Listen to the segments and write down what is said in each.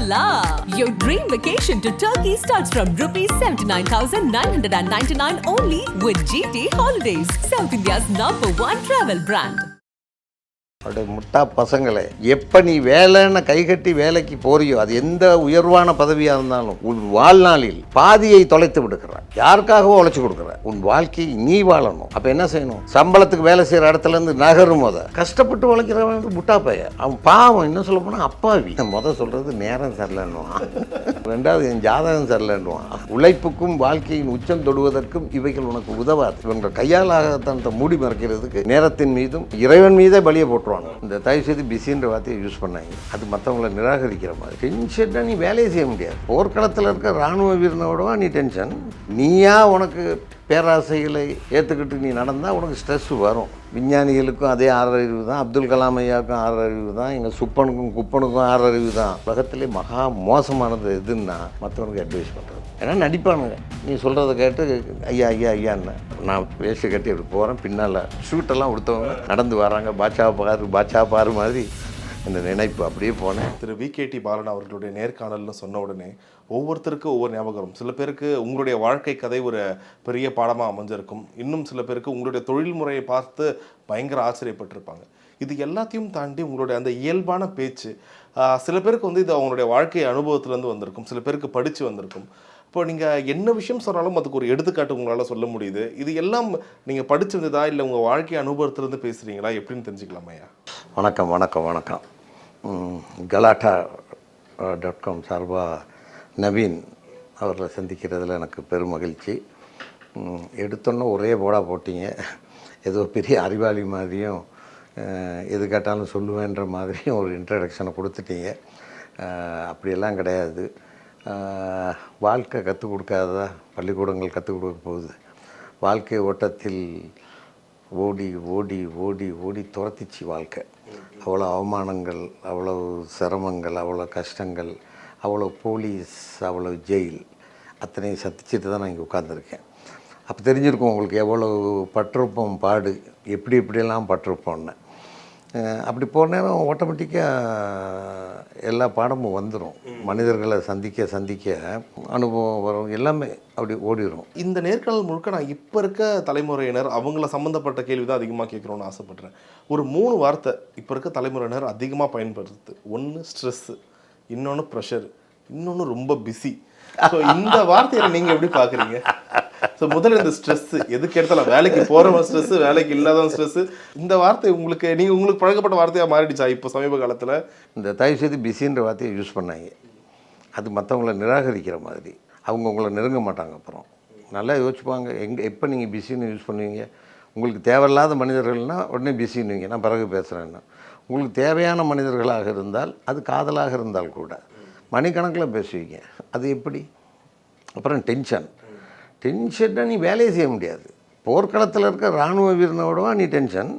la! Your dream vacation to Turkey starts from rupees 79,999 only with GT Holidays, South India's #1 travel brand. அப்படி முட்டா பசங்களே, எப்போ நீ வேலைன்னு கைகட்டி வேலைக்கு போறியோ, அது எந்த உயர்வான பதவியாக இருந்தாலும் உன் வாழ்நாளில் பாதியை தொலைத்து விடுக்கிறார். யாருக்காகவோ உழைச்சி கொடுக்குற உன் வாழ்க்கையை நீ வாழணும். அப்போ என்ன செய்யணும்? சம்பளத்துக்கு வேலை செய்கிற இடத்துலேருந்து நகரும் போத கஷ்டப்பட்டு உழைக்கிறவன் முட்டா பையன். அவன் பாவம், இன்னும் சொல்ல போனால் அப்பாவி. சொல்கிறது நேரம் சரியில்லைன்னுவான், ரெண்டாவது என் ஜாதகம் சரியில்லைன்னுவான். உழைப்புக்கும் வாழ்க்கையின் உச்சம் தொடுவதற்கும் இவைகள் உனக்கு உதவாது. இவங்க கையாலாகத்தனத்தை மூடி மறைக்கிறதுக்கு நேரத்தின் மீதும் இறைவன் மீதே பலியை போட்டு இந்த தயவு செய்து பிஸின்ற வார்த்தையை யூஸ் பண்ணாங்க. அது மற்றவங்களை நிராகரிக்கிற மாதிரி. டென்ஷன்னா நீ வேலையை செய்ய முடியாது. போர்க்களத்தில் இருக்க இராணுவ வீரனோடவா நீ டென்ஷன்? நீயா உனக்கு பேராசைகளை ஏற்றுக்கிட்டு நீ நடந்தால் உனக்கு ஸ்ட்ரெஸ் வரும். விஞ்ஞானிகளுக்கும் அதே 6 அறிவு தான், அப்துல் கலாம் ஐயாவுக்கும் 6 அறிவு தான், எங்கள் சுப்பனுக்கும் குப்பனுக்கும் 6 அறிவு தான். உலகத்திலே மகா மோசமானது எதுன்னா மற்றவனுக்கு அட்வைஸ் பண்ணுறது. ஏன்னா நடிப்பானுங்க. நீ சொல்கிறத கேட்டு ஐயா ஐயா ஐயான்னு நான் வேஸ்ட்டு கட்டி அப்படி போகிறேன், பின்னால் ஷூட்டெல்லாம் கொடுத்தவங்க நடந்து வராங்க, பாட்சா பாரு மாதிரி இந்த நினைப்பு அப்படியே போனேன். திரு VKT பாலன் அவர்களுடைய நேர்காணல்னு சொன்ன உடனே ஒவ்வொருத்தருக்கும் ஒவ்வொரு ஞாபகம். சில பேருக்கு உங்களுடைய வாழ்க்கை கதை ஒரு பெரிய பாடமாக அமைஞ்சிருக்கும். இன்னும் சில பேருக்கு உங்களுடைய தொழில் முறையை பார்த்து பயங்கர ஆச்சரியப்பட்டிருப்பாங்க. இது எல்லாத்தையும் தாண்டி உங்களுடைய அந்த இயல்பான பேச்சு சில பேருக்கு வந்து இது அவங்களுடைய வாழ்க்கை அனுபவத்திலேருந்து வந்திருக்கும், சில பேருக்கு படித்து வந்திருக்கும். இப்போ நீங்கள் என்ன விஷயம் சொன்னாலும் அதுக்கு ஒரு எடுத்துக்காட்டு உங்களால் சொல்ல முடியுது. இது எல்லாம் நீங்கள் படிச்சிருந்ததா இல்லை உங்கள் வாழ்க்கை அனுபவத்திலேருந்து பேசுகிறீங்களா, எப்படின்னு தெரிஞ்சுக்கலாமா ஐயா? வணக்கம் வணக்கம் வணக்கம். galaata.com சார்பாக நவீன் அவர்களை சந்திக்கிறதுல எனக்கு பெரும் மகிழ்ச்சி. எடுத்தோன்னே ஒரே போடா போட்டிங்க. ஏதோ பெரிய அறிவாளி மாதிரியும் எது கேட்டாலும் சொல்லுவேன்ற மாதிரியும் ஒரு இன்ட்ரடக்ஷனை கொடுத்துட்டீங்க. அப்படியெல்லாம் கிடையாது. வாழ்க்கை கற்றுக் கொடுக்காததா பள்ளிக்கூடங்கள் கற்றுக் கொடுக்க போகுது. வாழ்க்கை ஓட்டத்தில் ஓடி ஓடி ஓடி ஓடி துரத்திச்சு வாழ்க்கை. அவ்வளோ அவமானங்கள், அவ்வளோ சிரமங்கள், அவ்வளோ கஷ்டங்கள், அவ்வளோ போலீஸ், அவ்வளோ ஜெயில், அத்தனையும் சந்திச்சுட்டு தான் நான் இங்கே உட்காந்துருக்கேன். அப்போ தெரிஞ்சிருக்கும் உங்களுக்கு எவ்வளோ பட்டிருப்போம், பாடு எப்படி எப்படியெல்லாம் பட்டிருப்போன்னு. அப்படி போன நேரம் ஆட்டோமேட்டிக்காக எல்லா பாடமும் வந்துடும். மனிதர்களை சந்திக்க சந்திக்க அனுபவம் வரும், எல்லாமே அப்படி ஓடிடும். இந்த நேர்காணல் முழுக்க நான் இப்போ இருக்க தலைமுறையினர் அவங்கள சம்மந்தப்பட்ட கேள்வி தான் அதிகமாக கேட்குறோன்னு ஆசைப்பட்றேன். ஒரு 3 வார்த்தை இப்போ இருக்க தலைமுறையினர் அதிகமாக பயன்படுத்துது. ஒன்று ஸ்ட்ரெஸ்ஸு, இன்னொன்று ப்ரெஷர், இன்னொன்று ரொம்ப பிஸி. ஸோ இந்த வார்த்தையை நீங்கள் எப்படி பார்க்குறீங்க? ஸோ முதல்ல இந்த ஸ்ட்ரெஸ்ஸு, எதுக்கு எடுத்தாலும் வேலைக்கு போகிறவன் ஸ்ட்ரெஸ்ஸு, வேலைக்கு இல்லாதவன் ஸ்ட்ரெஸ்ஸு, இந்த வார்த்தை உங்களுக்கு பழக்கப்பட்ட வார்த்தையாக மாறிடுச்சா இப்போ சமீப காலத்தில்? இந்த தயவு செய்து பிஸின்ற வார்த்தையை யூஸ் பண்ணாங்க. அது மற்றவங்கள நிராகரிக்கிற மாதிரி. அவங்க உங்களை நெருங்க மாட்டாங்க. அப்புறம் நல்லா யோசிப்பாங்க, எப்போ நீங்கள் பிஸின்னு யூஸ் பண்ணுவீங்க? உங்களுக்கு தேவையில்லாத மனிதர்கள்னால் உடனே பிஸின்னுவீங்க, நான் பிறகு பேசுகிறேன்னா. உங்களுக்கு தேவையான மனிதர்களாக இருந்தால், அது காதலாக இருந்தால் கூட மணிக்கணக்கில் பேசுவீங்க. அது எப்படி? அப்புறம் டென்ஷன்னா நீ வேலையை செய்ய முடியாது. போர்க்களத்தில் இருக்க இராணுவ வீரனோடவா நீ டென்ஷன்?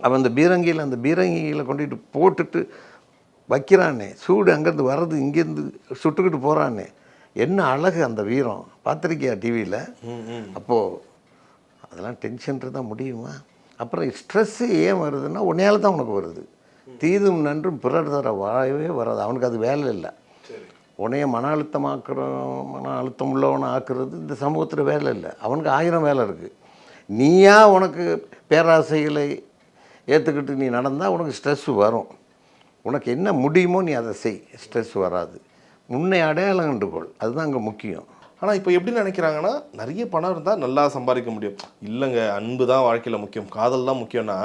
அவன் அந்த பீரங்கியில் கொண்டுட்டு போட்டுட்டு வைக்கிறானே, சூடு அங்கேருந்து வர்றது இங்கேருந்து சுட்டுக்கிட்டு போகிறானே, என்ன அழகு அந்த வீரம். பார்த்துருக்கியா டிவியில்? அப்போது அதெல்லாம் டென்ஷன்றது தான் முடியுமா? அப்புறம் ஸ்ட்ரெஸ்ஸு ஏன் வருதுன்னா உன்னையால் தான் உனக்கு வருது. தீதும் நன்றும் பிறர் தர வாழவே வராது. அவனுக்கு அது வேலை இல்லை. உன்னைய மன அழுத்தம் உள்ளவனை ஆக்குறது இந்த சமூகத்தில் வேலை இல்லை. அவனுக்கு 1000 வேலை இருக்குது. நீயா உனக்கு பேராசைகளை ஏற்றுக்கிட்டு நீ நடந்தால் உனக்கு ஸ்ட்ரெஸ் வரும். உனக்கு என்ன முடியுமோ நீ அதை செய், ஸ்ட்ரெஸ் வராது. முன்னை அடையாளம் கண்டுகொள், அதுதான் அங்கே முக்கியம். ஆனால் இப்போ எப்படி நினைக்கிறாங்கன்னா, நிறைய பணம் இருந்தால் நல்லா சம்பாதிக்க முடியும். இல்லைங்க, அன்பு தான் வாழ்க்கையில் முக்கியம், காதல் தான் முக்கியம்னா,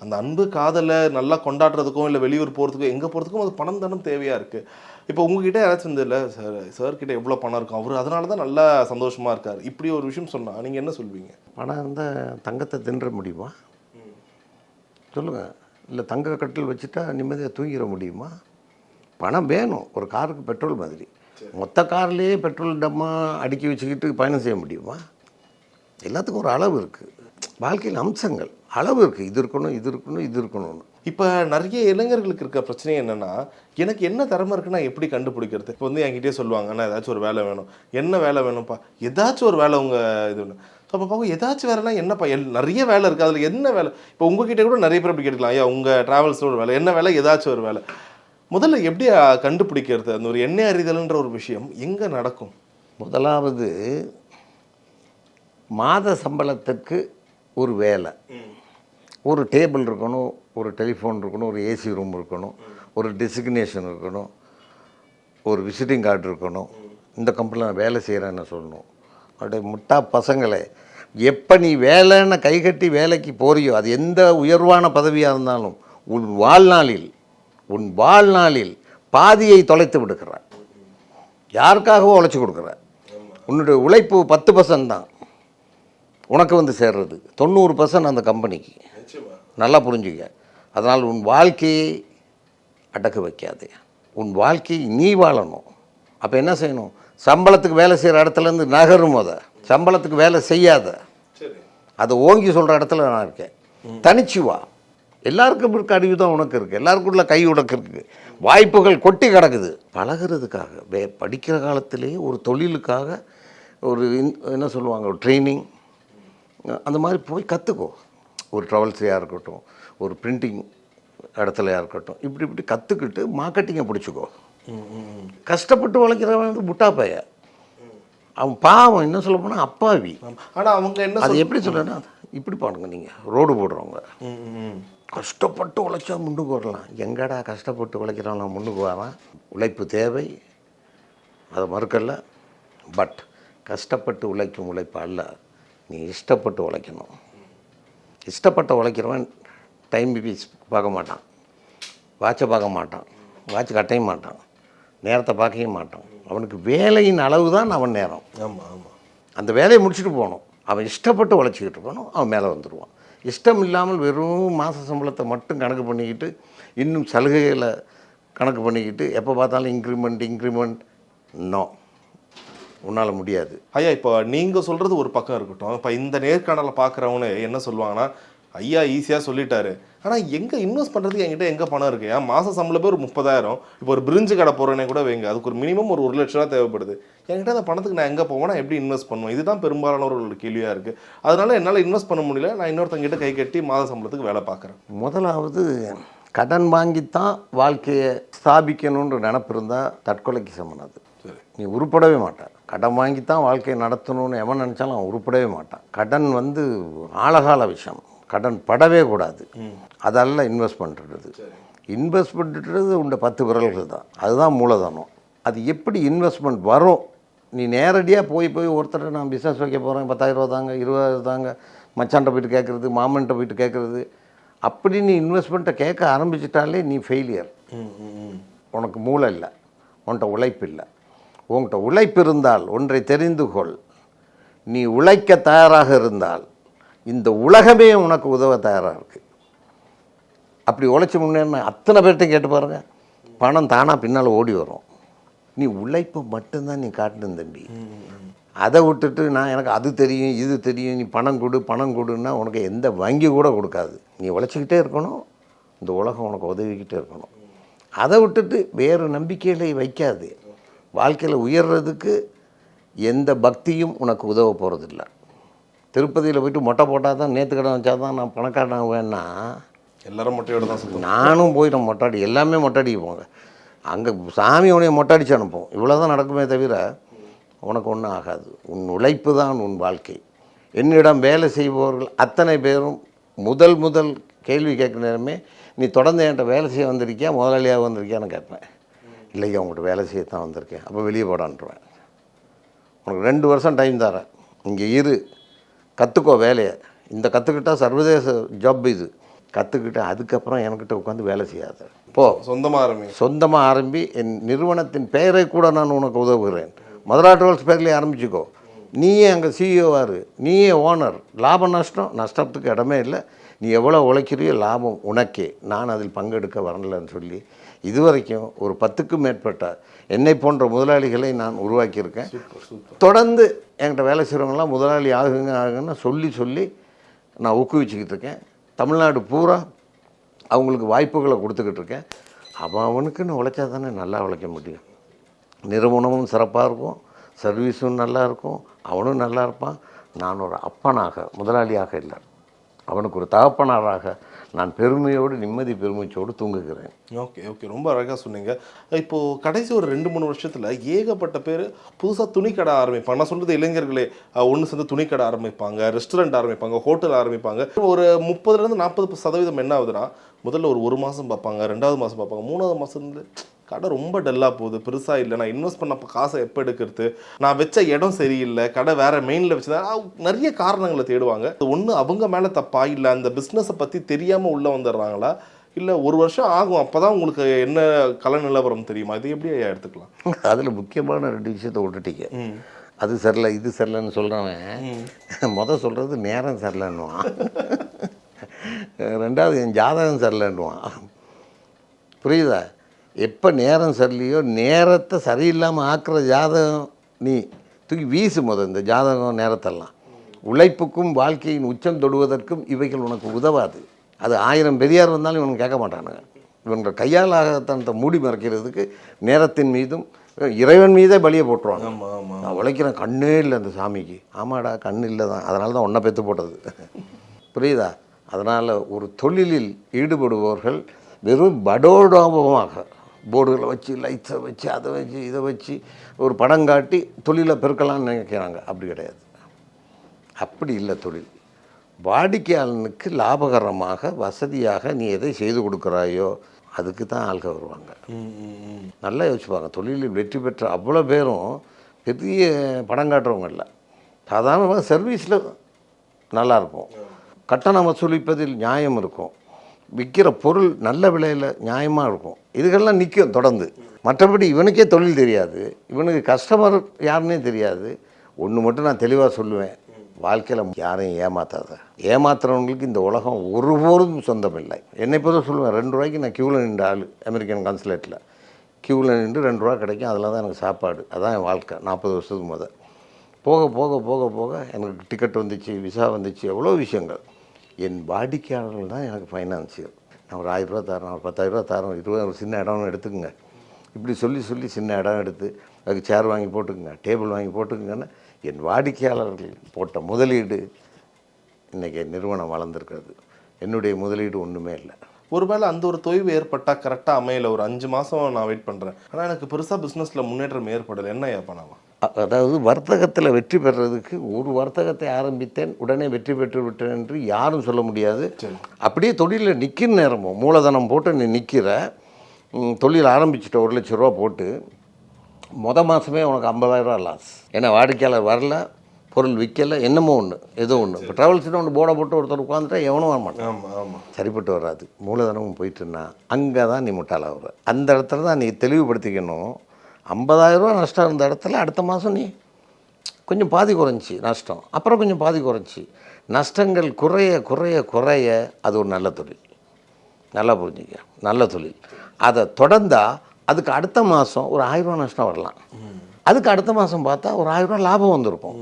அந்த அன்பு காதலை நல்லா கொண்டாடுறதுக்கும் இல்லை வெளியூர் போகிறதுக்கும் எங்கே போகிறதுக்கும் அது பணம் தானே தேவையாக இருக்குது. இப்போ உங்ககிட்ட யாராச்சும் இருந்ததில்ல, சார்கிட்ட எவ்வளோ பணம் இருக்கும், அவர் அதனால தான் நல்லா சந்தோஷமாக இருக்கார், இப்படி ஒரு விஷயம் சொன்னால் நீங்கள் என்ன சொல்வீங்க? பணம் இருந்தால் தங்கத்தை தின்ற முடியுமா? சொல்லுங்கள். இல்லை தங்க கட்டில் வச்சுட்டா நிம்மதியாக தூங்கிட முடியுமா? பணம் வேணும். ஒரு காருக்கு பெட்ரோல் மாதிரி. மொத்த கார்லேயே பெட்ரோல் டம்மா அடுக்கி வச்சுக்கிட்டு பயணம் செய்ய முடியுமா? எல்லாத்துக்கும் ஒரு அளவு இருக்குது. வாழ்க்கையில் அம்சங்கள் அளவு இருக்குது. இது இருக்கணும், இது இருக்கணும், இது இருக்கணும்னு. இப்போ நிறைய இளைஞர்களுக்கு இருக்க பிரச்சனை என்னென்னா, எனக்கு என்ன திறமை இருக்குன்னா எப்படி கண்டுபிடிக்கிறது? இப்போ வந்து என்கிட்டே சொல்லுவாங்க, அண்ணா ஏதாச்சும் ஒரு வேலை வேணும். என்ன வேலை வேணும்ப்பா? ஏதாச்சும் ஒரு வேலை உங்கள் இது ஒன்று. ஸோ அப்போ பார்க்க ஏதாச்சும் வேலைனா என்னப்பா? நிறைய வேலை இருக்குது, அதில் என்ன வேலை? இப்போ உங்ககிட்ட கூட நிறைய பேர் அப்படி கேட்கலாம், ஐயா உங்கள் ட்ராவல்ஸோட வேலை என்ன வேலை? ஏதாச்சும் ஒரு வேலை. முதல்ல எப்படி கண்டுபிடிக்கிறது அந்த ஒரு எண்ணெய் அறிதல்ன்ற ஒரு விஷயம் எங்கே நடக்கும்? முதலாவது மாத சம்பளத்துக்கு ஒரு வேலை, ஒரு டேபிள் இருக்கணும், ஒரு டெலிஃபோன் இருக்கணும், ஒரு ஏசி ரூம் இருக்கணும், ஒரு டெசிக்னேஷன் இருக்கணும், ஒரு விசிட்டிங் கார்டு இருக்கணும். இந்த கம்பெனியில் நான் வேலை செய்கிறேன்னு சொல்லணும். அப்படியே முட்டா பசங்களை எப்போ நீ வேலைன்னு கைகட்டி வேலைக்கு போறியோ, அது எந்த உயர்வான பதவியாக இருந்தாலும் உன் வாழ்நாளில் பாதியை தொலைத்து விடுக்கிறார். யாருக்காகவோ உழைச்சி கொடுக்குற. உன்னுடைய உழைப்பு 10% தான் உனக்கு வந்து சேர்றது, 90% அந்த கம்பெனிக்கு. நல்லா புரிஞ்சுக்க. அதனால் உன் வாழ்க்கையை அடக்க வைக்காதே. உன் வாழ்க்கையை நீ வாழணும். அப்போ என்ன செய்யணும்? சம்பளத்துக்கு வேலை செய்கிற இடத்துலேருந்து நகரும். போத சம்பளத்துக்கு வேலை செய்யாத, அதை ஓங்கி சொல்கிற இடத்துல நான் இருக்கேன். தனிச்சு வா. எல்லாருக்கும் இருக்க அறிவு தான் உனக்கு இருக்குது, எல்லாருக்குள்ள கை உனக்கு இருக்குது, வாய்ப்புகள் கொட்டி கிடக்குது. பழகிறதுக்காக படிக்கிற காலத்திலேயே ஒரு தொழிலுக்காக ஒரு என்ன சொல்லுவாங்க, ஒரு ட்ரைனிங் அந்த மாதிரி போய் கற்றுக்கோ. ஒரு ட்ராவல்ஸையாக இருக்கட்டும், ஒரு பிரிண்டிங் இடத்துலையாக இருக்கட்டும், இப்படி கற்றுக்கிட்டு மார்க்கெட்டிங்கை பிடிச்சிக்கோ. கஷ்டப்பட்டு உழைக்கிறவன் வந்து முட்டா பைய, அவன் பாவம். என்ன சொல்ல போனால் அப்பாவி. ஆனால் அவங்க என்ன அது எப்படி சொல்கிறேன்னா, இப்படி பாருங்க, நீங்கள் ரோடு போடுறவங்க கஷ்டப்பட்டு உழைச்சா முன்னுக்கு வரலாம். எங்கடா கஷ்டப்பட்டு உழைக்கிறவங்க முன்னுக்கு வரான்? உழைப்பு தேவை, அதை மறுக்கல. பட் கஷ்டப்பட்டு உழைக்கும் உழைப்பு அல்ல, நீ இஷ்டப்பட்டு உழைக்கணும். இஷ்டப்பட்டு உழைக்கிறவன் டைம் பீஸ் பார்க்க மாட்டான், வாட்சை பார்க்க மாட்டான், வாட்ச் கட்டைய மாட்டான், நேரத்தை பார்க்கவே மாட்டான். அவனுக்கு வேலையின் அளவு தான் அவன் நேரம். ஆமாம் ஆமாம். அந்த வேலையை முடிச்சுட்டு போகணும். அவன் இஷ்டப்பட்டு உழைச்சிக்கிட்டு போகணும், அவன் மேலே வந்துடுவான். இஷ்டம் இல்லாமல் வெறும் மாத சம்பளத்தை மட்டும் கணக்கு பண்ணிக்கிட்டு, இன்னும் சலுகைகளை கணக்கு பண்ணிக்கிட்டு, எப்போ பார்த்தாலும் இன்க்ரிமெண்ட் நோ, உன்னால் முடியாது. ஐயா, இப்போ நீங்கள் சொல்கிறது ஒரு பக்கம் இருக்கட்டும். இப்போ இந்த நேர்காணலை பார்க்குறவனு என்ன சொல்லுவாங்கன்னா, ஐயா ஈஸியாக சொல்லிட்டாரு, ஆனால் எங்கே இன்வெஸ்ட் பண்ணுறதுக்கு என்கிட்ட எங்கே பணம் இருக்குது? ஏன் மாத சம்பளம் பேர் 30,000. இப்போ ஒரு பிரிஞ்சு கடை போகிறேனே கூட வைங்க, அதுக்கு ஒரு மினிமம் ஒரு 1 லட்ச ரூபா தேவைப்படுது. என்கிட்ட அந்த பணத்துக்கு நான் எங்கே போவேன்னா எப்படி இன்வெஸ்ட் பண்ணுவேன்? இதுதான் பெரும்பாலானவர்களோட கேள்வியாக இருக்குது. அதனால் என்னால் இன்வெஸ்ட் பண்ண முடியல, நான் இன்னொருத்தங்கிட்ட கை கட்டி மாத சம்பளத்துக்கு வேலை பார்க்குறேன். முதலாவது கடன் வாங்கித்தான் வாழ்க்கையை ஸ்தாபிக்கணுன்ற நினப்பு இருந்தால் தற்கொலைக்கு சமனாது. சரி, நீ உருப்படவே மாட்டான். கடன் வாங்கித்தான் வாழ்க்கையை நடத்தணும்னு எவன் நினச்சாலும் அவன் உருப்படவே மாட்டான். கடன் வந்து ஆழகால விஷயம், கடன் படவே கூடாது. அதெல்லாம் இன்வெஸ்ட் பண்ணுறது. இன்வெஸ்ட் பண்ணுறது உண்ட 10 விரல்கள் தான், அதுதான் மூலதனம். அது எப்படி இன்வெஸ்ட்மெண்ட் வரும்? நீ நேரடியாக போய் ஒருத்தர் நான் பிஸ்னஸ் வைக்க போகிறேன், 10,000 ரூபா தாங்க, 20,000 தாங்க, மச்சான்ட்ட போயிட்டு கேட்குறது, மாமன்ட்ட போயிட்டு கேட்குறது, அப்படி நீ இன்வெஸ்ட்மெண்ட்டை கேட்க ஆரம்பிச்சிட்டாலே நீ ஃபெயிலியர். உனக்கு மூளை இல்லை, உன்கிட்ட உழைப்பு இல்லை. உன்கிட்ட உழைப்பு இருந்தால் ஒன்றை தெரிந்து கொள், நீ உழைக்க தயாராக இருந்தால் இந்த உலகமே உனக்கு உதவ தயாராக இருக்குது. அப்படி உழைச்சி முன்னேறின அத்தனை பேர்ட்டையும் கேட்டு பாருங்கள், பணம் தானாக பின்னால் ஓடி வரும். நீ உழைப்பு மட்டும்தான் நீ காட்டணும் தம்பி. அதை விட்டுட்டு நான் எனக்கு அது தெரியும் இது தெரியும், நீ பணம் கொடுன்னா உனக்கு எந்த வங்கி கூட கொடுக்காது. நீ உழைச்சிக்கிட்டே இருக்கணும், இந்த உலகம் உனக்கு உதவிக்கிட்டே இருக்கணும். அதை விட்டுட்டு வேறு நம்பிக்கைகளை வைக்காது. வாழ்க்கையில் உயர்றதுக்கு எந்த பக்தியும் உனக்கு உதவ போகிறதில்ல. திருப்பதியில் போய்ட்டு மொட்டை போட்டால் தான், நேற்று கடன் வச்சா தான் நான் பணக்காரன் ஆகுவேன்னா, எல்லாரும் மொட்டையோட தான் சொல்லுவேன். நானும் போயிட்டேன் மொட்டாடி, எல்லாமே மொட்டாடிக்கு போங்க. அங்கே சாமி உனைய மொட்டாடிச்சு அனுப்போம். இவ்வளோ தான் நடக்குமே தவிர உனக்கு ஒன்றும் ஆகாது. உன் உழைப்பு தான் உன் வாழ்க்கை. என்னிடம் வேலை செய்பவர்கள் அத்தனை பேரும் முதல் கேள்வி கேட்குற நேரமே, நீ தொடர்ந்து என்கிட்ட வேலை செய்ய வந்திருக்கியா, முதலாளியாக வந்திருக்கியான்னு கேட்பேன். இல்லையா, உங்கள்கிட்ட வேலை செய்யத்தான் வந்திருக்கேன். அப்போ வெளியே போடான்ட்டுருவேன். உனக்கு 2 வருஷம் டைம் தரேன், இங்கே இரு, கற்றுக்கோ வேலையை. இந்த கற்றுக்கிட்டால் சர்வதேச ஜாப் இது கற்றுக்கிட்டு அதுக்கப்புறம் என்கிட்ட உட்காந்து வேலை செய்யாத. போ, சொந்தமாக ஆரம்பி. என் நிறுவனத்தின் பெயரை கூட நான் உனக்கு உதவுகிறேன். மதுரா ட்ராவல்ஸ் பேர்லேயே ஆரம்பிச்சிக்கோ. நீயே அங்கே சிஇஓவாரு, நீயே ஓனர். லாபம் நஷ்டத்துக்கு இடமே இல்லை. நீ எவ்வளோ உழைக்கிறியோ லாபம் உனக்கே. நான் அதில் பங்கெடுக்க வரலன்னு சொல்லி இதுவரைக்கும் ஒரு 10க்கும் மேற்பட்ட என்னை போன்ற முதலாளிகளை நான் உருவாக்கியிருக்கேன். தொடர்ந்து என்கிட்ட வேலை செய்கிறவங்களாம் முதலாளி ஆகுங்கன்னு சொல்லி நான் ஊக்குவிச்சுக்கிட்டு இருக்கேன். தமிழ்நாடு பூரா அவங்களுக்கு வாய்ப்புகளை கொடுத்துக்கிட்டு இருக்கேன். அவனுக்குன்னு உழைச்சா தானே நல்லா உழைக்க முடியும். நிறுவனமும் சிறப்பாக இருக்கும், சர்வீஸும் நல்லா இருக்கும், அவனும் நல்லா இருப்பான். நான் ஒரு அப்பனாக, முதலாளியாக இல்லை, அவனுக்கு ஒரு தகப்பனாராக நான் பெருமையோடு நிம்மதி பெருமிச்சோடு தூங்குகிறேன். ஓகே ஓகே, ரொம்ப அழகாக சொன்னீங்க. இப்போது கடைசி ஒரு 2-3 வருஷத்தில் ஏகப்பட்ட பேர் புதுசாக துணிக்கடை ஆரம்பிப்பாங்க. நான் சொல்கிறது இளைஞர்களே ஒன்று சேர்ந்து துணிக்கடை ஆரம்பிப்பாங்க, ரெஸ்டாரண்ட் ஆரம்பிப்பாங்க, ஹோட்டல் ஆரம்பிப்பாங்க. ஒரு 30% என்ன ஆகுதுன்னா, முதல்ல ஒரு மாதம் பார்ப்பாங்க, 2வது மாதம் பார்ப்பாங்க, 3வது மாதம் கடை ரொம்ப டல்லாக போகுது, பெருசாக இல்லை, நான் இன்வெஸ்ட் பண்ண காசை எப்போ எடுக்கிறது, நான் வச்ச இடம் சரியில்லை, கடை வேறு மெயினில் வச்சுதான் நிறைய காரணங்களை தேடுவாங்க. ஒன்று அவங்க மேலே தப்பா, இல்லை அந்த பிஸ்னஸை பற்றி தெரியாமல் உள்ளே வந்துடுறாங்களா, இல்லை 1 வருஷம் ஆகும் அப்போ தான் உங்களுக்கு என்ன கல நிலவரம் தெரியுமா? இது எப்படி எடுத்துக்கலாம்? அதில் முக்கியமான 2 விஷயத்தை விட்டுட்டீங்க. அது சரியில்லை இது சரியில்லைன்னு சொல்கிறவன் சொல்கிறது நேரம் சரியில்லைன்னுவான், 2வது என் ஜாதகம் சரியில்லைன்னுவான். புரியுதா? எப்போ நேரம் சரியில்லையோ நேரத்தை சரியில்லாமல் ஆக்குற ஜாதகம் நீ தூக்கி வீசு. இந்த ஜாதகம் நேரத்தெல்லாம் உழைப்புக்கும் வாழ்க்கையின் உச்சம் தொடுவதற்கும் இவைகள் உனக்கு உதவாது. அது 1000 பெரியார் வந்தாலும் இவனுக்கு கேட்க மாட்டானுங்க. இவங்க கையால் ஆகத்தனத்தை மூடி மறைக்கிறதுக்கு நேரத்தின் மீதும் இறைவன் மீதே பலியை போட்டுருவாங்க. நான் உழைக்கிறேன், கண்ணே இல்லை அந்த சாமிக்கு. ஆமாடா, கண் இல்லை தான், அதனால தான் ஒன்றை பெற்று போட்டது. புரியுதா? அதனால் ஒரு தொழிலில் ஈடுபடுபவர்கள் வெறும் படோடோபமாக போர்டுகளை வச்சு, லைட்ஸை வச்சு, அதை வச்சு, இதை வச்சு ஒரு படம் காட்டி தொழிலை பெருக்கலாம்னு நினைக்கிறாங்க. அப்படி கிடையாது, அப்படி இல்லை. தொழில் வாடிக்கையாளனுக்கு லாபகரமாக வசதியாக நீ எதை செய்து கொடுக்குறாயோ அதுக்கு தான் ஆள்க வருவாங்க. நல்லா யோசிப்பாங்க. தொழிலில் வெற்றி பெற்ற அவ்வளோ பேரும் பெரிய படம் காட்டுறவங்க இல்லை. சாதாரணமாக சர்வீஸில் நல்லாயிருக்கும், கட்டணம் வசூலிப்பதில் நியாயம் இருக்கும், விற்கிற பொருள் நல்ல விலையில் நியாயமாக இருக்கும். இதுகள்லாம் நிற்கும் தொடர்ந்து. மற்றபடி இவனுக்கே தொழில் தெரியாது, இவனுக்கு கஸ்டமர் யாருன்னே தெரியாது. ஒன்று மட்டும் நான் தெளிவாக சொல்லுவேன், வாழ்க்கையில் யாரையும் ஏமாத்தாத. ஏமாத்துறவங்களுக்கு இந்த உலகம் ஒருபோதும் சொந்தம் இல்லை. என்னை பொறுத்த சொல்லுவேன், 2 ரூபாய்க்கு நான் க்யூவில் நின்ற ஆள். அமெரிக்கன் கான்சுலேட்டில் க்யூவில் நின்று 2 ரூபா கிடைக்கும், அதில் தான் எனக்கு சாப்பாடு. அதான் என் வாழ்க்கை 40 வருஷத்துக்கு போக போக போக போக எனக்கு டிக்கெட் வந்துச்சு, விசா வந்துச்சு, எவ்வளோ விஷயங்கள். என் வாடிக்கையாளர்கள் தான் எனக்கு ஃபைனான்சியல். நான் ஒரு 1000 ரூபா தரேன், ஒரு 10,000 ரூபா தரேன், 20 ஒரு சின்ன இடம்னு எடுத்துக்கோங்க, இப்படி சொல்லி சின்ன இடம் எடுத்து அதுக்கு சேர் வாங்கி போட்டுக்குங்க, டேபிள் வாங்கி போட்டுக்குங்கன்னு என் வாடிக்கையாளர்கள் போட்ட முதலீடு இன்றைக்கி நிறுவனம் வளர்ந்துருக்கிறது. என்னுடைய முதலீடு ஒன்றுமே இல்லை. ஒருவேளை அந்த ஒரு தொய்வு ஏற்பட்டால் கரெக்டாக அமையலை, ஒரு 5 மாதம் நான் வெயிட் பண்ணுறேன், ஆனால் எனக்கு பெருசாக பிஸ்னஸில் முன்னேற்றம் ஏற்படலை, என்ன பண்ணலாம்? அதாவது வர்த்தகத்தில் வெற்றி பெறுறதுக்கு ஒரு வர்த்தகத்தை ஆரம்பித்தேன் உடனே வெற்றி பெற்று விட்டேன் என்று யாரும் சொல்ல முடியாது. அப்படியே தொழிலில் நிற்கிற நேரமும் மூலதனம் போட்டு நீ நிற்கிற தொழில் ஆரம்பிச்சுட்ட 1 லட்ச ரூபா போட்டு மாதமே உனக்கு 50,000 ரூபா லாஸ். ஏன்னா வாடிக்கையாளர் வரல, பொருள் விற்கலை, என்னமோ ஒன்று ஏதோ ஒன்று. இப்போ ட்ராவல்ஸ்னு ஒன்று போர்டை போட்டு ஒருத்தர் உட்காந்துட்டா எவனும் வர மாட்டான், சரிப்பட்டு வராது. மூலதனமும் போயிட்டுன்னா அங்கே தான் நீ முட்டாளாகிற. அந்த இடத்துல தான் நீ தெளிவுபடுத்திக்கணும். 50,000 ரூபா நஷ்டம் இருந்த இடத்துல அடுத்த மாதம் நீ கொஞ்சம் பாதி குறைஞ்சி நஷ்டம், அப்புறம் கொஞ்சம் பாதி குறைஞ்சி நஷ்டங்கள் குறைய குறைய குறைய அது ஒரு நல்ல தொழில். நல்லா புரிஞ்சுக்க, நல்ல தொழில். அதை தொடர்ந்தால் அதுக்கு அடுத்த மாதம் ஒரு 1000 ரூபா நஷ்டம் வரலாம், அதுக்கு அடுத்த மாதம் பார்த்தா ஒரு 1000 ரூபா லாபம் வந்திருக்கும்,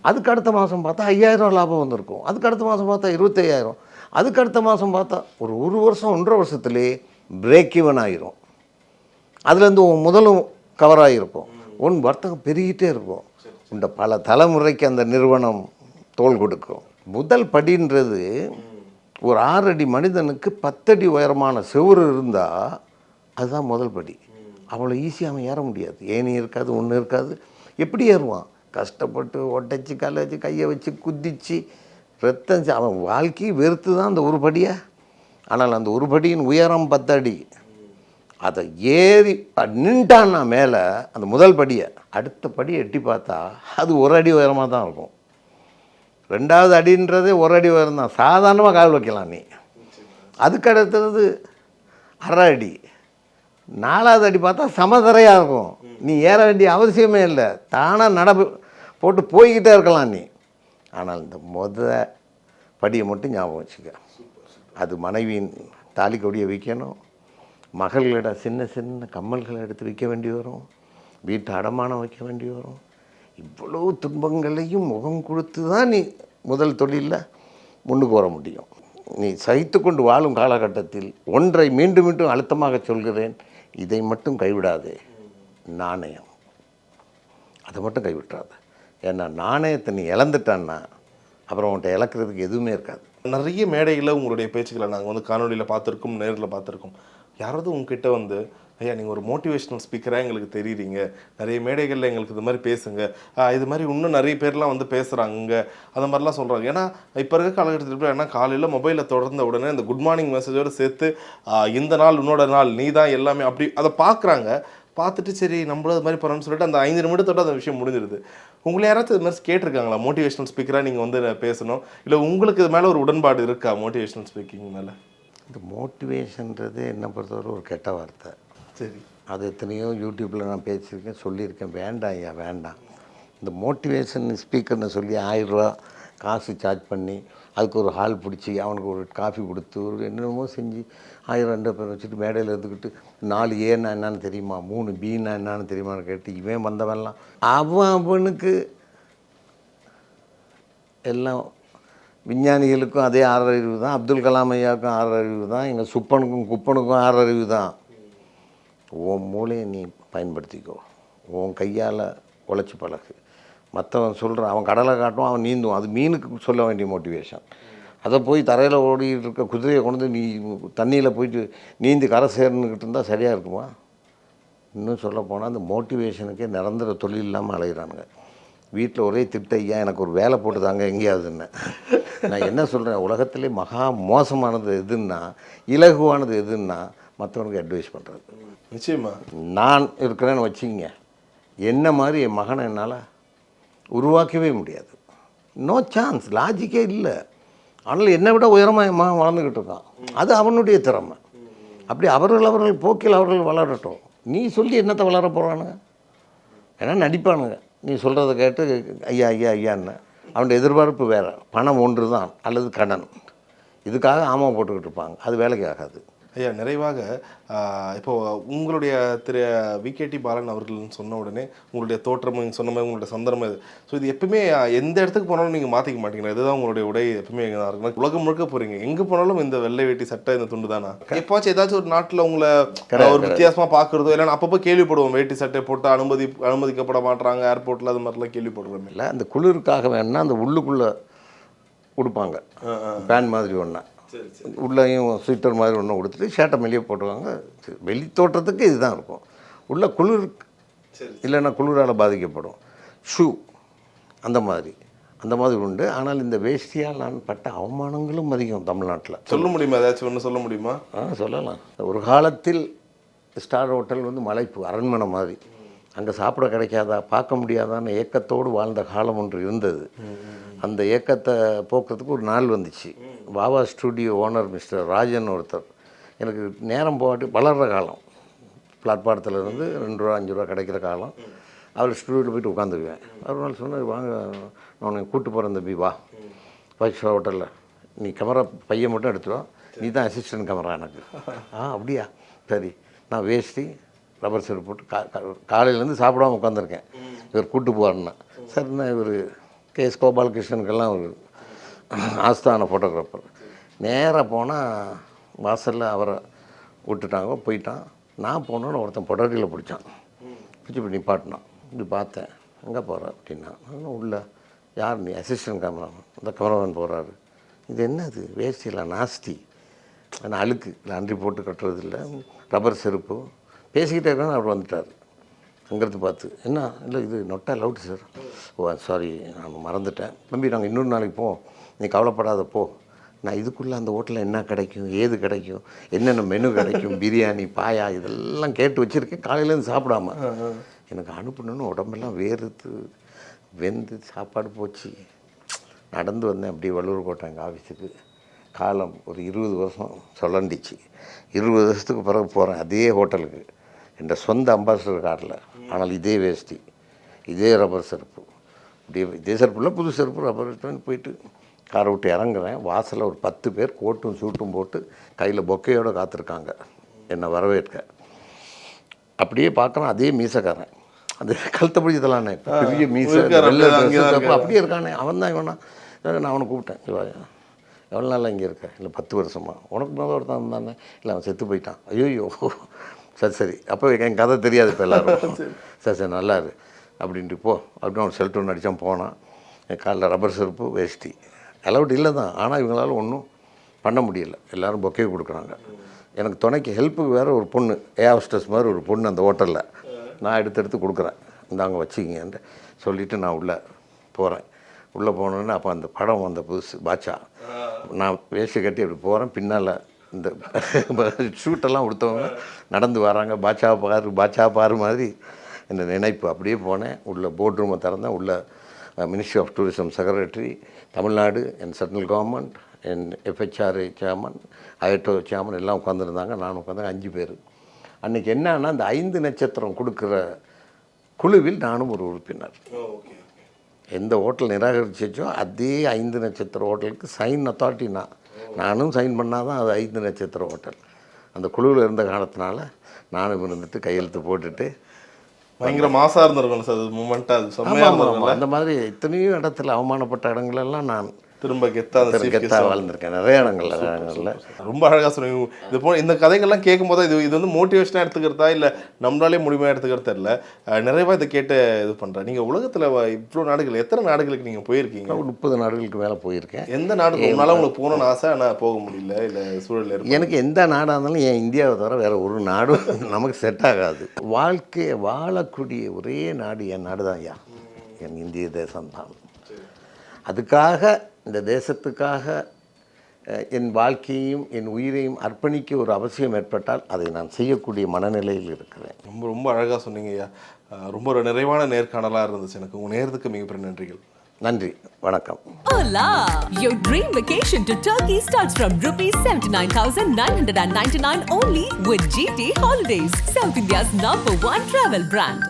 அதுக்கு அடுத்த மாதம் பார்த்தா 5000 ரூபா லாபம் வந்திருக்கும், அதுக்கு அடுத்த மாதம் பார்த்தா 25,000, அதுக்கு அடுத்த மாதம் பார்த்தா ஒரு வருஷம் 1.5 வருஷத்துலேயே பிரேக் ஈவன் ஆகிரும். அதுலேருந்து உன் முதலும் கவர் ஆகிருக்கும், உன் வர்த்தகம் பெருகிட்டே இருக்கும். இந்த பல தலைமுறைக்கு அந்த நிறுவனம் தோள் கொடுக்கும். முதல் படின்றது ஒரு 6 அடி மனிதனுக்கு 10 அடி உயரமான செவுறு இருந்தால் அதுதான் முதல் படி. அவ்வளோ ஈஸியாக அவன் ஏற முடியாது. ஏணி இருக்காது, ஒன்றும் இருக்காது. எப்படி ஏறுவான்? கஷ்டப்பட்டு ஒட்டச்சு காலை வச்சு கையை வச்சு குதிச்சு ரத்தம் அவன் வாழ்க்கையை வெறுத்து தான் அந்த ஒரு படியை. ஆனால் அந்த ஒரு படியின் உயரம் 10 அடி. அதை ஏறி நின்ட்டான்னா மேலே அந்த முதல் படியை, அடுத்த படியை எட்டி பார்த்தா அது 1 அடி உயரமாக தான் இருக்கும். 2வது அடின்றதே 1 அடி உயரம் தான், சாதாரணமாக கால் வைக்கலாம் நீ. அதுக்கு அடுத்தது 1/2 அடி, 4வது அடி பார்த்தா சமதரையாக இருக்கும். நீ ஏற வேண்டிய அவசியமே இல்லை, தானாக போட்டு போய்கிட்டே இருக்கலாம் நீ. ஆனால் இந்த படியை மட்டும் ஞாபகம் வச்சுக்க. அது மனைவியின் தாலி கொடியை விற்கணும், மகளிடம் சின்ன சின்ன கம்மல்களை எடுத்து விற்க வேண்டி வரும், வீட்டு அடமானம் வைக்க வேண்டி வரும். இவ்வளோ துன்பங்களையும் முகம் கொடுத்து தான் நீ முதல் தொழிலில் முன்னுக்கு வர முடியும். நீ சகித்து கொண்டு வாழும் காலகட்டத்தில் ஒன்றை மீண்டும் மீண்டும் அழுத்தமாக சொல்கிறேன், இதை மட்டும் கைவிடாதே, நாணயம். அதை மட்டும் கைவிட்டுறாத. ஏன்னா நாணயத்தை நீ இழந்துட்டான்னா அப்புறம் உன்கிட்ட இழக்கிறதுக்கு எதுவுமே இருக்காது. நிறைய மேடைகளில் உங்களுடைய பேச்சுக்களை நாங்கள் வந்து காணொலியில் பார்த்துருக்கோம், நேரில் பார்த்துருக்கோம். யாராவது உங்ககிட்ட வந்து ஐயா நீங்கள் ஒரு மோட்டிவேஷ்னல் ஸ்பீக்கராக எங்களுக்கு தெரியுறீங்க, நிறைய மேடைகளில் எங்களுக்கு இது மாதிரி பேசுங்க, இது மாதிரி இன்னும் நிறைய பேர்லாம் வந்து பேசுகிறாங்க, அந்த மாதிரிலாம் சொல்கிறாங்க. ஏன்னா இப்போ இருக்க காலகட்டத்தில் ஏன்னா காலையில் மொபைலில் தொடர்ந்த உடனே இந்த குட் மார்னிங் மெசேஜோடு சேர்த்து இந்த நாள் உன்னோட நாள் நீ தான் எல்லாமே அப்படி அதை பார்க்குறாங்க. பார்த்துட்டு சரி நம்மளும் அது மாதிரி பண்ணணும்னு சொல்லிட்டு அந்த 5 நிமிடத்தோட அந்த விஷயம் முடிஞ்சிருது. உங்களை யாராச்சும் இது மாதிரி கேட்டிருக்காங்களா மோட்டிவேஷனல் ஸ்பீக்கராக நீங்கள் வந்து பேசணும், இல்லை உங்களுக்கு இது மேலே ஒரு உடன்பாடு இருக்கா மோட்டிவேஷனல் ஸ்பீக்கிங் மேலே? இந்த மோட்டிவேஷன்றது என்னை பொறுத்தவரை ஒரு கெட்ட வார்த்தை. சரி, அது எத்தனையோ யூடியூப்பில் நான் பேசியிருக்கேன், சொல்லியிருக்கேன். வேண்டாம் ஐயா வேண்டாம். இந்த மோட்டிவேஷன் ஸ்பீக்கர்னு சொல்லி 1000 ரூபா காசு சார்ஜ் பண்ணி அதுக்கு ஒரு ஹால் பிடிச்சி அவனுக்கு ஒரு காஃபி கொடுத்து ஒரு என்னென்னமோ செஞ்சு 1000 பேர் வச்சுட்டு மேடையில் இருந்துக்கிட்டு 4 ஏன்னா என்னன்னு தெரியுமா, 3 பீன்னா என்னன்னு தெரியுமான்னு கேட்டு இவன் வந்தவன்லாம் அவனுக்கு எல்லாம் விஞ்ஞானிகளுக்கும் அதே 6 அறிவு தான், அப்துல் கலாம் ஐயாவுக்கும் 6 அறிவு தான், எங்கள் சுப்பனுக்கும் குப்பனுக்கும் 6 அறிவு தான். உன் மூளையை நீ பயன்படுத்திக்கோ, உன் கையால் உழைச்சி பழகு. மற்றவன் சொல்கிறான், அவன் கடலை காட்டும், அவன் நீந்தும், அது மீனுக்கு சொல்ல வேண்டிய மோட்டிவேஷன். அதை போய் தரையில் ஓடிட்டு இருக்க குதிரையை கொண்டு நீ தண்ணியில் போயிட்டு நீந்தி கரை சேர்ந்துக்கிட்டு இருந்தால் சரியாக இருக்குமா? இன்னும் சொல்ல போனால் அந்த மோட்டிவேஷனுக்கே நிரந்தர தொழில் இல்லாமல் அலைகிறானுங்க. வீட்டில் ஒரே திட்ட, ஐயா எனக்கு ஒரு வேலை போட்டு தாங்க எங்கேயாவதுன்னு. நான் என்ன சொல்கிறேன், உலகத்திலே மகா மோசமானது எதுன்னா, இலகுவானது எதுன்னா மற்றவனுக்கு அட்வைஸ் பண்ணுறது. நிச்சயமா நான் இருக்கிறேன்னு வச்சுக்கிங்க, என்ன மாதிரி என் மகனை என்னால் உருவாக்கவே முடியாது. நோ சான்ஸ், லாஜிக்கே இல்லை. ஆனால் என்னை விட உயரமாக என் மகன் வளர்ந்துக்கிட்டு இருக்கான். அது அவனுடைய திறமை. அப்படி அவர்கள் போக்கில் அவர்கள் வளரட்டும். நீ சொல்லி என்னத்தை வளர போகிறானுங்க? ஏன்னா நடிப்பானுங்க. நீ சொல்கிறத கேட்டு ஐயா ஐயா ஐயான்னு. அவனுடைய எதிர்பார்ப்பு வேறு. பணம் ஒன்று தான் அல்லது கடன். இதுக்காக ஆமாம் போட்டுக்கிட்டு இருப்பாங்க. அது வேலைக்கு ஆகாது. ஐயா, நிறைவாக இப்போ உங்களுடைய திரு விகேடி பாலன் அவர்கள் சொன்ன உடனே உங்களுடைய தோற்றமும் நீங்கள் சொன்ன மாதிரி உங்களுடைய சந்தர்ப்பம் இது. ஸோ இது எப்பவுமே எந்த இடத்துக்கு போனாலும் நீங்கள் மாற்றிக்க மாட்டீங்க. இதுதான் உங்களுடைய உடை எப்பவுமே இருக்குன்னா உலகம் முழுக்க போகிறீங்க, எங்கே போனாலும் இந்த வெள்ளை வேட்டி சட்டை இந்த துண்டு தானா? எப்போச்சும் ஏதாச்சும் ஒரு நாட்டில் உங்களை ஒரு வித்தியாசமாக பார்க்குறதோ இல்லைன்னா அப்பப்போ கேள்விப்படுவோம், வேட்டி சட்டை போட்டு அனுமதிக்கப்பட மாட்டாங்க ஏர்போர்ட்டில், அது மாதிரிலாம் கேள்விப்படுறோம். இல்லை, அந்த குளிருக்காக வேணா அந்த உள்ளுக்குள்ளே கொடுப்பாங்க பேன் மாதிரி ஒன்றா, உள்ளேயும் ஸ்வீட்டர் மாதிரி ஒன்று கொடுத்துட்டு ஷர்ட்டை வெளியே போட்டுவாங்க. வெளி தோற்றத்துக்கு இதுதான் இருக்கும். உள்ள குளிர் இல்லைன்னா குளிரால் பாதிக்கப்படும். ஷூ அந்த மாதிரி உண்டு. ஆனால் இந்த வேஷ்டியால் நான் பட்ட அவமானங்களும் அதிகம் தமிழ்நாட்டில். சொல்ல முடியுமா? ஏதாச்சும் ஒன்று சொல்ல முடியுமா? சொல்லலாம். ஒரு காலத்தில் ஸ்டார் ஹோட்டல் வந்து மலைப்பு அரண்மனை மாதிரி, அங்கே சாப்பிட கிடைக்காதா, பார்க்க முடியாதான்னு ஏக்கத்தோடு வாழ்ந்த காலம் ஒன்று இருந்தது. அந்த ஏக்கத்தை போக்குறதுக்கு ஒரு நாள் வந்துச்சு. வாவா ஸ்டூடியோ ஓனர் மிஸ்டர் ராஜன் ஒருத்தர் எனக்கு நேரம் போகாட்டி வளர்கிற காலம், பிளாட்பாரத்தில் இருந்து 2 ரூபா 5 ரூபா கிடைக்கிற காலம், அவர் ஸ்டூடியோவில் போய்ட்டு உட்காந்துக்குவேன். ஒரு நாள் சொன்னார், வாங்க நான் உனக்கு கூப்பிட்டு போகிறேன் தம்பி, வா 5 ஸ்டார் ஹோட்டலில், நீ கேமரா பையன் மட்டும் எடுத்துருவோம், நீ தான் அசிஸ்டன்ட் கேமரா எனக்கு. அப்படியா, சரி. நான் வேஷ்டி ரப்பர் செருப்பு போட்டு காலையிலேருந்து சாப்பிடாமல் உட்காந்துருக்கேன். இவர் கூப்பிட்டு போவார்னா சரிண்ணா. இவர் கேஎஸ் கோபாலகிருஷ்ணனுக்கெல்லாம் ஒரு ஆஸ்தான ஃபோட்டோகிராஃபர். நேராக போனால் வாசலில் அவரை விட்டுட்டாங்க, போயிட்டான். நான் போனோன்னு ஒருத்தன் பொடரியில் பிடிச்சான், பிடிச்சி இப்படி நிப்பாட்டினான். இப்படி பார்த்தேன், எங்கே போகிற அப்படின்னா, உள்ள யார் நீ? Assistant cameraman. அந்த கேமராமேன் போகிறாரு. இது என்னது வேஷ்டியில் நாஸ்தி, ஆனால் அழுக்கு லாண்ட்ரி போட்டு கட்டுறது இல்லை, ரப்பர் செருப்பு. பேசிக்கிட்டே இருக்கான்னு அவர் வந்துட்டார். அங்கிறது பார்த்து, என்ன இல்லை இது நொட்டா லவுட் சார். ஓ சாரி, நான் மறந்துட்டேன் தம்பி, நாங்கள் இன்னொரு நாளைக்கு போவோம், நீ கவலைப்படாத போ. நான் இதுக்குள்ளே அந்த ஹோட்டலில் என்ன கிடைக்கும், ஏது கிடைக்கும், என்னென்ன மெனு கிடைக்கும், பிரியாணி பாயா இதெல்லாம் கேட்டு வச்சுருக்கேன். காலையிலேருந்து சாப்பிடாம எனக்கு அனுப்பணுன்னு உடம்பெல்லாம் வேறுத்து வெந்து சாப்பாடு போச்சு. நடந்து வந்தேன் அப்படியே வள்ளூர் கோட்டை எங்கள் ஆஃபீஸுக்கு. காலம் ஒரு 20 வருஷம் சொல்லண்டிச்சு. 20 வருஷத்துக்கு பிறகு போகிறேன் அதே ஹோட்டலுக்கு, என் சொந்த அம்பாசிடர் காரில். ஆனால் இதே வேஷ்டி, இதே ரப்பர் செருப்பு, இப்படியே இதே செருப்புல புது செருப்பு ரப்பர் போயிட்டு காரை விட்டு இறங்குறேன். வாசலில் ஒரு 10 பேர் கோட்டும் சூட்டும் போட்டு கையில் பொக்கையோடு காத்திருக்காங்க என்னை வரவேற்க. அப்படியே பார்க்குறேன், அதே மீசக்காரன், அந்த கழுத்தை பிடிச்சதெல்லானே பெரிய மீசை அப்படியே இருக்கானே. அவன் தான் இவனா. நான் அவனை கூப்பிட்டேன், எவ்வளோ நாள் இங்கே இருக்கேன்? இல்லை 10 வருஷமா. உனக்கு முதல் ஒருத்தான் இருந்தானே. இல்லை அவன் செத்து போயிட்டான். ஐயோ சரி அப்போ என் கதை தெரியாது இப்போ எல்லோரும். சரி நல்லா இரு அப்படின்ட்டு போ அப்படின்னு அவன் செல்ட்டு ஒன்று அடித்தான். போனான். என் காலில் ரப்பர் செருப்பு வேஷ்டி, அலௌட் இல்லை தான். ஆனால் இவங்களால ஒன்றும் பண்ண முடியல. எல்லோரும் பொக்கே கொடுக்குறாங்க. எனக்கு துணைக்கு ஹெல்ப்புக்கு வேறு ஒரு பொண்ணு, ஹோஸ்டஸ் மாதிரி ஒரு பொண்ணு அந்த ஹோட்டலில். நான் எடுத்து கொடுக்குறேன், இந்தாங்க வச்சுக்கிங்கன்ட்டு சொல்லிவிட்டு நான் உள்ளே போகிறேன். உள்ளே போனோன்னே அப்போ அந்த படம் வந்த புதுசு பாட்சா. நான் வேஷ்டி கட்டி அப்படி போகிறேன். பின்னால் இந்த ஷூட்டெல்லாம் கொடுத்தவங்க நடந்து வராங்க. பாட்சா பாரு மாதிரி இந்த நினைப்பு. அப்படியே போனேன். உள்ள போர்ட் ரூமை திறந்தேன். உள்ள ministry of tourism secretary, Tamil Nadu, என் சென்ட்ரல் கவர்மெண்ட், என் FHRA சேர்மன், IATO சேர்மன் எல்லாம் உட்காந்துருந்தாங்க. நானும் உட்காந்து 5 பேர். அன்றைக்கி என்னன்னா அந்த 5 நட்சத்திரம் கொடுக்குற குழுவில் நானும் ஒரு உறுப்பினர். எந்த ஹோட்டல் நிராகரிச்சோ அதே 5 நட்சத்திர ஹோட்டலுக்கு சைன் அத்தாரிட்டி நானும் சைன் பண்ணால் தான் அது 5 நட்சத்திர ஹோட்டல். அந்த குழுவில் இருந்த காலத்தினால நானும் இருந்துட்டு கையெழுத்து போட்டுட்டு பயங்கர மாசாக இருந்திருக்கணும் சார். அது மூமெண்ட்டாக அது செம்மையாக இருந்திருக்கும். அந்த மாதிரி எத்தனையோ இடத்துல அவமானப்பட்ட இடங்களெல்லாம் நான் திரும்ப கெத்தாக வாழ்ந்திருக்கேன். நிறைய இடங்கள்ல. ரொம்ப அழகாக சொன்னீங்க. இது போல் இந்த கதைகள்லாம் கேட்கும்போது இது வந்து மோட்டிவேஷனாக எடுத்துக்கிறதா இல்லை நம்மளாலே முழுமையாக எடுத்துக்கிறது தெரியல. நிறைவாக இதை கேட்டு இது பண்ணுறேன். நீங்கள் உலகத்தில் இவ்வளோ நாடுகள், எத்தனை நாடுகளுக்கு நீங்கள் போயிருக்கீங்க? 30 நாடுகளுக்கு மேலே போயிருக்கேன். எந்த நாடு உங்களால் உங்களுக்கு போகணும்னு ஆசை ஆனால் போக முடியல, இல்லை சூழல்? எனக்கு எந்த நாடாக இருந்தாலும் என் இந்தியாவை தவிர வேறு ஒரு நாடும் நமக்கு செட் ஆகாது. வாழ்க்கையை வாழக்கூடிய ஒரே நாடு என் நாடு தான் ஐயா, என் இந்திய தேசம்தான். அதுக்காக, இந்த தேசத்துக்காக என் வாழ்க்கையையும் என் உயிரையும் அர்ப்பணிக்க ஒரு அவசியம் ஏற்பட்டால் அதை நான் செய்யக்கூடிய மனநிலையில் இருக்கிறேன். ரொம்ப ரொம்ப அழகாக சொன்னீங்க ஐயா. ரொம்ப ஒரு நிறைவான நேர்காணலாக இருந்துச்சு எனக்கு. உங்கள் நேரத்துக்கு மிகப்பெரிய நன்றிகள். நன்றி, வணக்கம். Hola! Your dream vacation to Turkey starts from rupees 79,999 only with GT Holidays, South India's #1 travel brand.